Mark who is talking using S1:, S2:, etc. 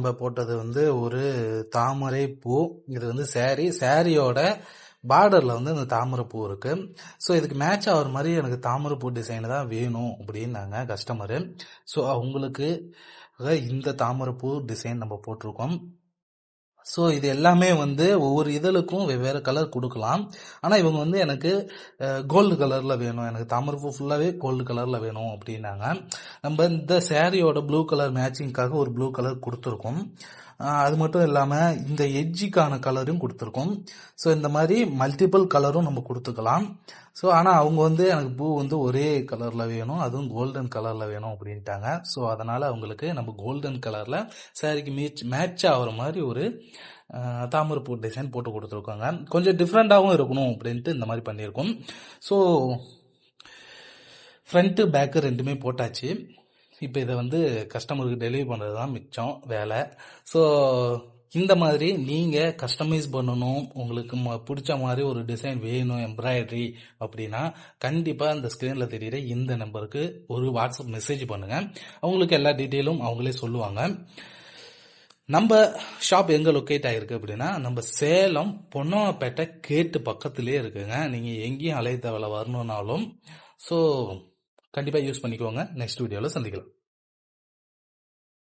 S1: நம்ம போட்டது வந்து ஒரு தாமரை பூ. இது வந்து சாரியோட பார்டர்ல வந்து இந்த தாமரை பூ இருக்கு. ஸோ இதுக்கு மேட்ச் ஆகிற மாதிரி எனக்கு தாமரை பூ டிசைன் தான் வேணும் அப்படின்னாங்க கஸ்டமரு. ஸோ அவங்களுக்கு இந்த தாமரை பூ டிசைன் நம்ம போட்டிருக்கோம். ஸோ இது எல்லாமே வந்து ஒவ்வொரு இதழுக்கும் வெவ்வேறு கலர் கொடுக்கலாம். ஆனால் இவங்க வந்து எனக்கு கோல்டு கலரில் வேணும், எனக்கு தாமரைப்பூ ஃபுல்லாகவே கோல்டு கலரில் வேணும் அப்படின்னாங்க. நம்ம இந்த சாரியோட ப்ளூ கலர் மேட்சிங்காக ஒரு ப்ளூ கலர் கொடுத்துருக்கோம். அது மட்டும் இல்லாமல் இந்த எட்ஜிக்கான கலரும் கொடுத்துருக்கோம். ஸோ இந்த மாதிரி மல்டிபிள் கலரும் நம்ம கொடுத்துக்கலாம். ஸோ ஆனால் அவங்க வந்து எனக்கு பூ வந்து ஒரே கலரில் வேணும், அதுவும் கோல்டன் கலரில் வேணும் அப்படின்ட்டாங்க. ஸோ அதனால் அவங்களுக்கு நம்ம கோல்டன் கலரில் சாரிக்கு மேட்ச் ஆகிற மாதிரி ஒரு தாமரைப்பூ டிசைன் போட்டு கொடுத்துருக்காங்க. கொஞ்சம் டிஃப்ரெண்ட்டாகவும் இருக்கணும் அப்படின்ட்டு இந்த மாதிரி பண்ணியிருக்கோம். ஸோ ஃப்ரண்ட்டு பேக்கு ரெண்டுமே போட்டாச்சு. இப்போ இதை வந்து கஸ்டமருக்கு டெலிவரி பண்ணுறது தான் மிச்சம் வேலை. ஸோ இந்த மாதிரி நீங்கள் கஸ்டமைஸ் பண்ணணும், உங்களுக்கு பிடிச்ச மாதிரி ஒரு டிசைன் வேணும் எம்ப்ராய்டரி அப்படின்னா கண்டிப்பாக இந்த ஸ்க்ரீனில் தெரியுற இந்த நம்பருக்கு ஒரு வாட்ஸ்அப் மெசேஜ் பண்ணுங்கள். அவங்களுக்கு எல்லா டீட்டெயிலும் அவங்களே சொல்லுவாங்க. நம்ம ஷாப் எங்கே லொக்கேட் ஆகிருக்கு அப்படின்னா நம்ம சேலம் பொன்னவாப்பேட்டை கேட்டு பக்கத்துலேயே இருக்குங்க. நீங்கள் எங்கேயும் அலைய தேவையில்ல வரணுன்னாலும். ஸோ கண்டிப்பாக யூஸ் பண்ணிக்கோங்க. நெக்ஸ்ட் வீடியோவில் சந்திக்கலாம்.